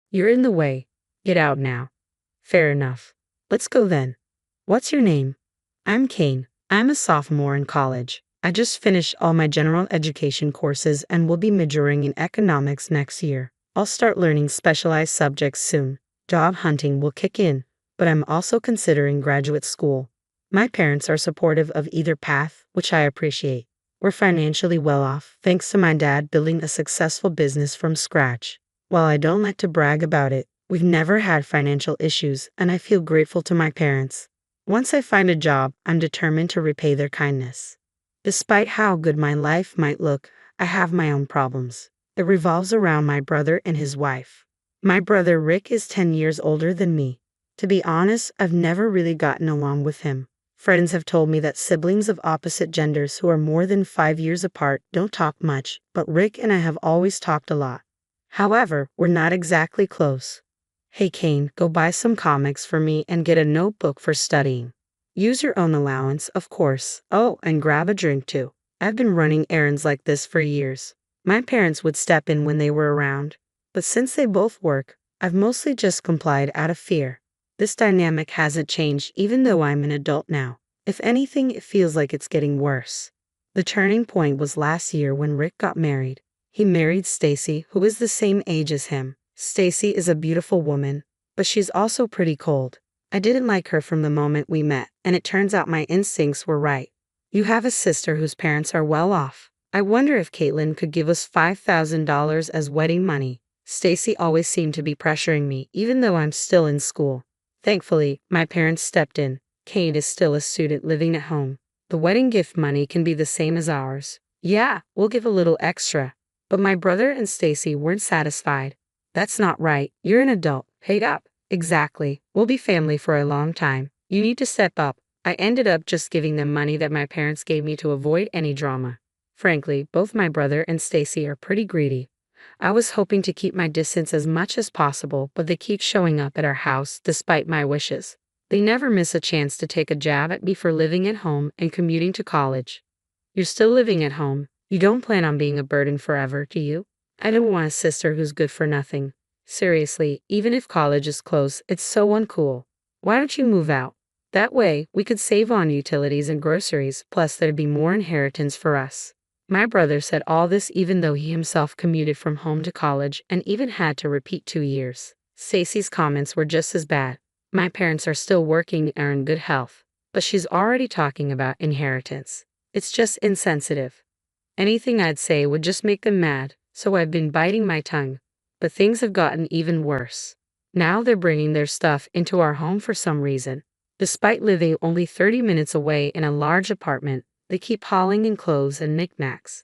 You're in the way. Get out now. Fair enough. Let's go then. What's your name? I'm Kane. I'm a sophomore in college. I just finished all my general education courses and will be majoring in economics next year. I'll start learning specialized subjects soon. Job hunting will kick in, but I'm also considering graduate school. My parents are supportive of either path, which I appreciate. We're financially well off, thanks to my dad building a successful business from scratch. While I don't like to brag about it, we've never had financial issues, and I feel grateful to my parents. Once I find a job, I'm determined to repay their kindness. Despite how good my life might look, I have my own problems. It revolves around my brother and his wife. My brother Rick is 10 years older than me. To be honest, I've never really gotten along with him. Friends have told me that siblings of opposite genders who are more than 5 years apart don't talk much, but Rick and I have always talked a lot. However, we're not exactly close. Hey Kane, go buy some comics for me and get a notebook for studying. Use your own allowance, of course. Oh, and grab a drink too. I've been running errands like this for years. My parents would step in when they were around, but since they both work, I've mostly just complied out of fear. This dynamic hasn't changed even though I'm an adult now. If anything, it feels like it's getting worse. The turning point was last year when Rick got married. He married Stacy, who is the same age as him. Stacy is a beautiful woman, but she's also pretty cold. I didn't like her from the moment we met, and it turns out my instincts were right. You have a sister whose parents are well off. I wonder if Caitlin could give us $5,000 as wedding money. Stacy always seemed to be pressuring me, even though I'm still in school. Thankfully, my parents stepped in. Kate is still a student living at home. The wedding gift money can be the same as ours. Yeah, we'll give a little extra. But my brother and Stacy weren't satisfied. That's not right. You're an adult. Paid up. Exactly. We'll be family for a long time. You need to step up. I ended up just giving them money that my parents gave me to avoid any drama. Frankly, both my brother and Stacy are pretty greedy. I was hoping to keep my distance as much as possible, but they keep showing up at our house despite my wishes. They never miss a chance to take a jab at me for living at home and commuting to college. You're still living at home. You don't plan on being a burden forever, do you? I don't want a sister who's good for nothing. Seriously, even if college is close, it's so uncool. Why don't you move out? That way, we could save on utilities and groceries, plus there'd be more inheritance for us. My brother said all this even though he himself commuted from home to college and even had to repeat 2 years. Stacy's comments were just as bad. My parents are still working and are in good health, but she's already talking about inheritance. It's just insensitive. Anything I'd say would just make them mad, so I've been biting my tongue. But things have gotten even worse. Now they're bringing their stuff into our home for some reason. Despite living only 30 minutes away in a large apartment, they keep hauling in clothes and knickknacks.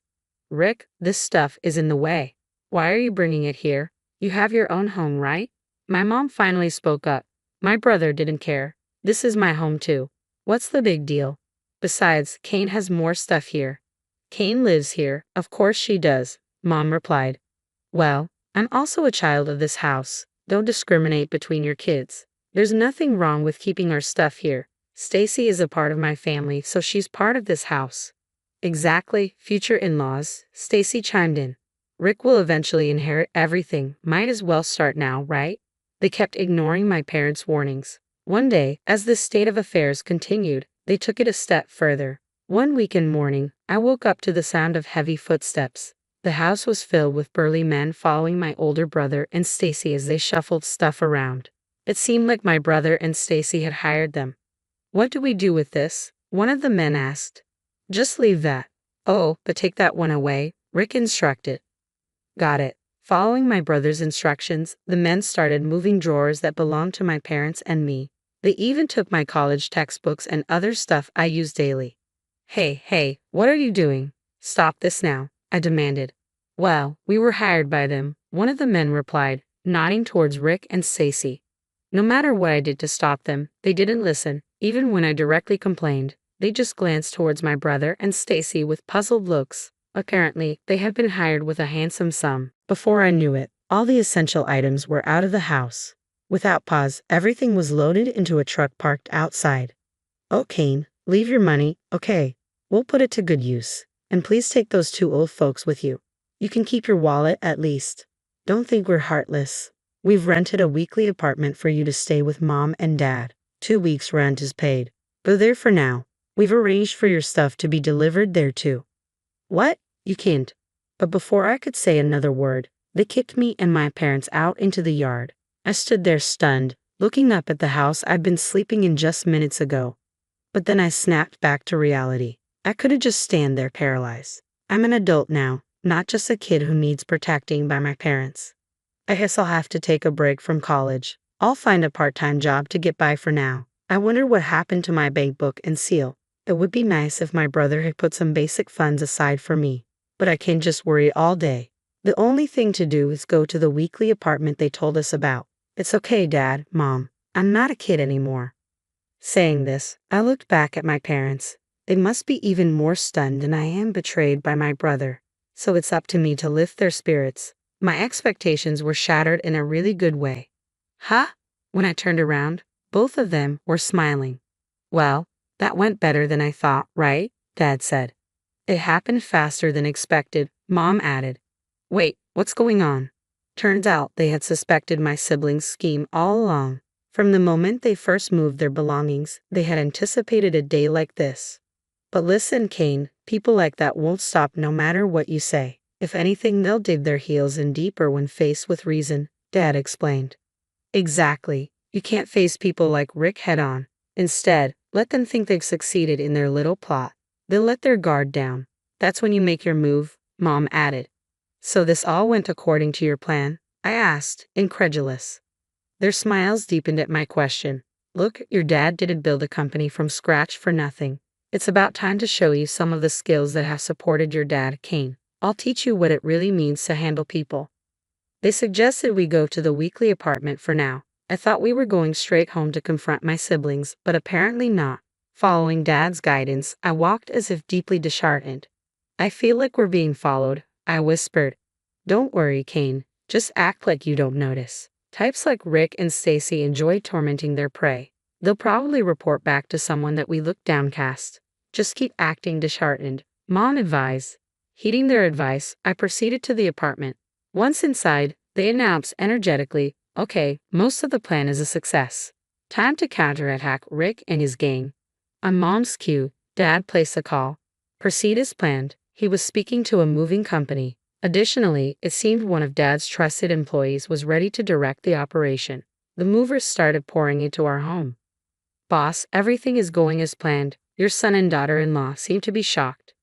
Rick, this stuff is in the way. Why are you bringing it here? You have your own home, right? My mom finally spoke up. My brother didn't care. This is my home too. What's the big deal? Besides, Kane has more stuff here. Kane lives here. Of course she does, Mom replied. Well, I'm also a child of this house. Don't discriminate between your kids. There's nothing wrong with keeping our stuff here. Stacy is a part of my family, so she's part of this house. Exactly, future in-laws, Stacy chimed in. Rick will eventually inherit everything. Might as well start now, right? They kept ignoring my parents' warnings. One day, as this state of affairs continued, they took it a step further. One weekend morning, I woke up to the sound of heavy footsteps. The house was filled with burly men following my older brother and Stacy as they shuffled stuff around. It seemed like my brother and Stacy had hired them. What do we do with this? One of the men asked. Just leave that. Oh, but take that one away, Rick instructed. Got it. Following my brother's instructions, the men started moving drawers that belonged to my parents and me. They even took my college textbooks and other stuff I use daily. Hey, what are you doing? Stop this now, I demanded. Well, we were hired by them, one of the men replied, nodding towards Rick and Stacy. No matter what I did to stop them, they didn't listen. Even when I directly complained, they just glanced towards my brother and Stacy with puzzled looks. Apparently, they had been hired with a handsome sum. Before I knew it, all the essential items were out of the house. Without pause, everything was loaded into a truck parked outside. Oh, Kane, leave your money, okay? We'll put it to good use. And please take those 2 old folks with you. You can keep your wallet at least. Don't think we're heartless. We've rented a weekly apartment for you to stay with Mom and Dad. 2 weeks' rent is paid. Go there for now. We've arranged for your stuff to be delivered there too. What? You can't. But before I could say another word, they kicked me and my parents out into the yard. I stood there stunned, looking up at the house I'd been sleeping in just minutes ago. But then I snapped back to reality. I couldn't just stand there paralyzed. I'm an adult now, not just a kid who needs protecting by my parents. I guess I'll have to take a break from college. I'll find a part-time job to get by for now. I wonder what happened to my bank book and seal. It would be nice if my brother had put some basic funds aside for me. But I can't just worry all day. The only thing to do is go to the weekly apartment they told us about. It's okay, Dad, Mom. I'm not a kid anymore. Saying this, I looked back at my parents. They must be even more stunned than I am betrayed by my brother. So it's up to me to lift their spirits. My expectations were shattered in a really good way. Huh? When I turned around, both of them were smiling. Well, that went better than I thought, right? Dad said. It happened faster than expected, Mom added. Wait, what's going on? Turns out they had suspected my siblings' scheme all along. From the moment they first moved their belongings, they had anticipated a day like this. But listen, Kane, people like that won't stop no matter what you say. If anything, they'll dig their heels in deeper when faced with reason, Dad explained. Exactly. You can't face people like Rick head-on. Instead, let them think they've succeeded in their little plot. They'll let their guard down. That's when you make your move, Mom added. So this all went according to your plan? I asked, incredulous. Their smiles deepened at my question. Look, your dad didn't build a company from scratch for nothing. It's about time to show you some of the skills that have supported your dad, Kane. I'll teach you what it really means to handle people. They suggested we go to the weekly apartment for now. I thought we were going straight home to confront my siblings, but apparently not. Following Dad's guidance, I walked as if deeply disheartened. I feel like we're being followed, I whispered. Don't worry, Kane. Just act like you don't notice. Types like Rick and Stacy enjoy tormenting their prey. They'll probably report back to someone that we look downcast. Just keep acting disheartened, Mom advised. Heeding their advice, I proceeded to the apartment. Once inside, they announced energetically, okay, most of the plan is a success. Time to counterattack Rick and his gang. On Mom's cue, Dad placed a call. Proceed as planned. He was speaking to a moving company. Additionally, it seemed one of Dad's trusted employees was ready to direct the operation. The movers started pouring into our home. Boss, everything is going as planned. Your son and daughter-in-law seem to be shocked.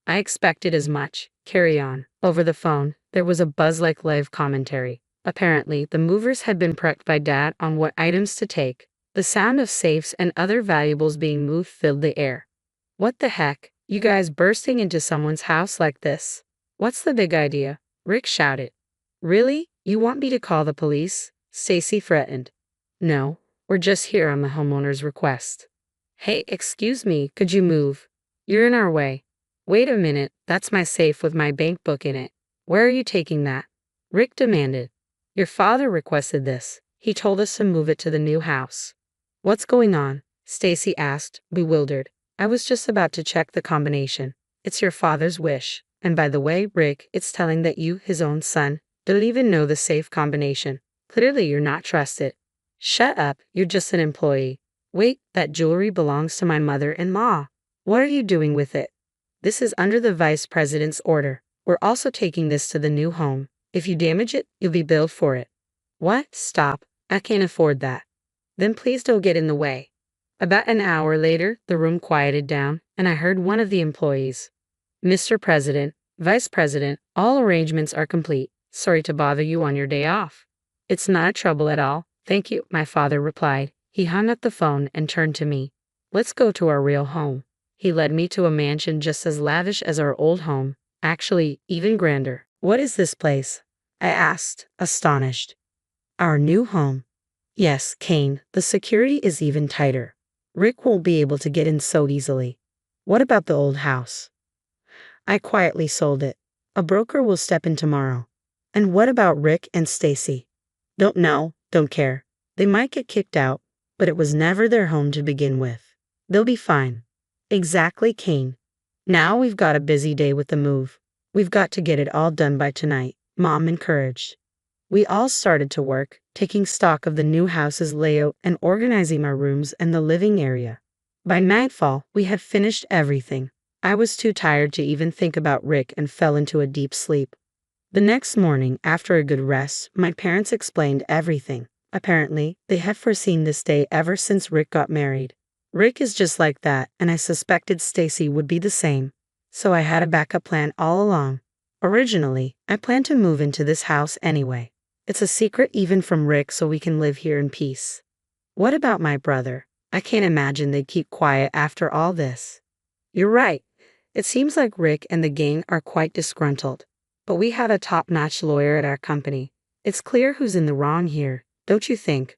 I expected as much. Carry on. Over the phone, there was a buzz-like live commentary. Apparently, the movers had been prepped by Dad on what items to take. The sound of safes and other valuables being moved filled the air. What the heck? You guys bursting into someone's house like this? What's the big idea? Rick shouted. Really? You want me to call the police? Stacy threatened. No, we're just here on the homeowner's request. Hey, excuse me, could you move? You're in our way. Wait a minute, that's my safe with my bank book in it. Where are you taking that? Rick demanded. Your father requested this. He told us to move it to the new house. What's going on? Stacy asked, bewildered. I was just about to check the combination. It's your father's wish. And by the way, Rick, it's telling that you, his own son, don't even know the safe combination. Clearly you're not trusted. Shut up, you're just an employee. Wait, that jewelry belongs to my mother-in-law. What are you doing with it? This is under the vice president's order. We're also taking this to the new home. If you damage it, you'll be billed for it. What? Stop. I can't afford that. Then please don't get in the way. About an hour later, the room quieted down, and I heard one of the employees. Mr. President, Vice President, all arrangements are complete. Sorry to bother you on your day off. It's not trouble at all. Thank you, my father replied. He hung up the phone and turned to me. Let's go to our real home. He led me to a mansion just as lavish as our old home, actually even grander. What is this place? I asked, astonished. Our new home. Yes, Kane, the security is even tighter. Rick won't be able to get in so easily. What about the old house? I quietly sold it. A broker will step in tomorrow. And what about Rick and Stacy? Don't know, don't care. They might get kicked out, but it was never their home to begin with. They'll be fine. Exactly, Kane. Now we've got a busy day with the move. We've got to get it all done by tonight, Mom encouraged. We all started to work, taking stock of the new house's layout and organizing my rooms and the living area. By nightfall, we had finished everything. I was too tired to even think about Rick and fell into a deep sleep. The next morning, after a good rest, my parents explained everything. Apparently, they had foreseen this day ever since Rick got married. Rick is just like that, and I suspected Stacy would be the same. So I had a backup plan all along. Originally, I planned to move into this house anyway. It's a secret even from Rick, so we can live here in peace. What about my brother? I can't imagine they'd keep quiet after all this. You're right. It seems like Rick and the gang are quite disgruntled. But we have a top-notch lawyer at our company. It's clear who's in the wrong here, don't you think?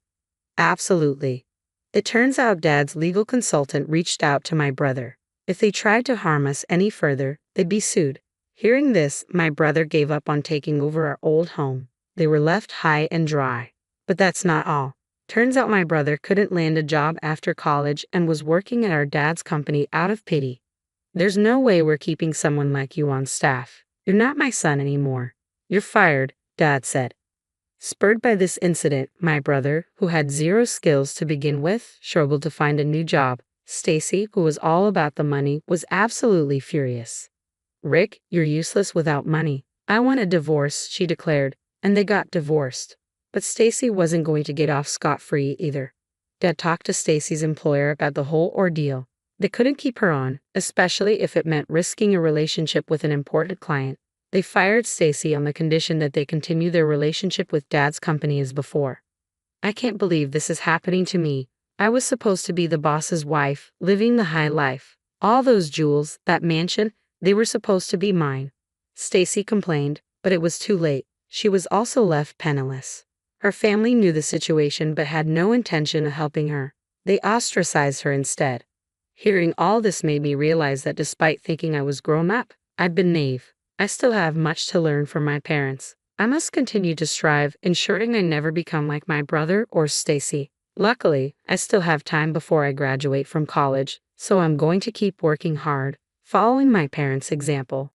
Absolutely. It turns out Dad's legal consultant reached out to my brother. If they tried to harm us any further, they'd be sued. Hearing this, my brother gave up on taking over our old home. They were left high and dry. But that's not all. Turns out my brother couldn't land a job after college and was working at our dad's company out of pity. There's no way we're keeping someone like you on staff. You're not my son anymore. You're fired, Dad said. Spurred by this incident, my brother, who had zero skills to begin with, struggled to find a new job. Stacy, who was all about the money, was absolutely furious. Rick, you're useless without money. I want a divorce, she declared, and they got divorced. But Stacy wasn't going to get off scot-free either. Dad talked to Stacy's employer about the whole ordeal. They couldn't keep her on, especially if it meant risking a relationship with an important client. They fired Stacy on the condition that they continue their relationship with Dad's company as before. I can't believe this is happening to me. I was supposed to be the boss's wife, living the high life. All those jewels, that mansion, they were supposed to be mine. Stacy complained, but it was too late. She was also left penniless. Her family knew the situation but had no intention of helping her. They ostracized her instead. Hearing all this made me realize that despite thinking I was grown up, I'd been naive. I still have much to learn from my parents. I must continue to strive, ensuring I never become like my brother or Stacy. Luckily, I still have time before I graduate from college, so I'm going to keep working hard, following my parents' example.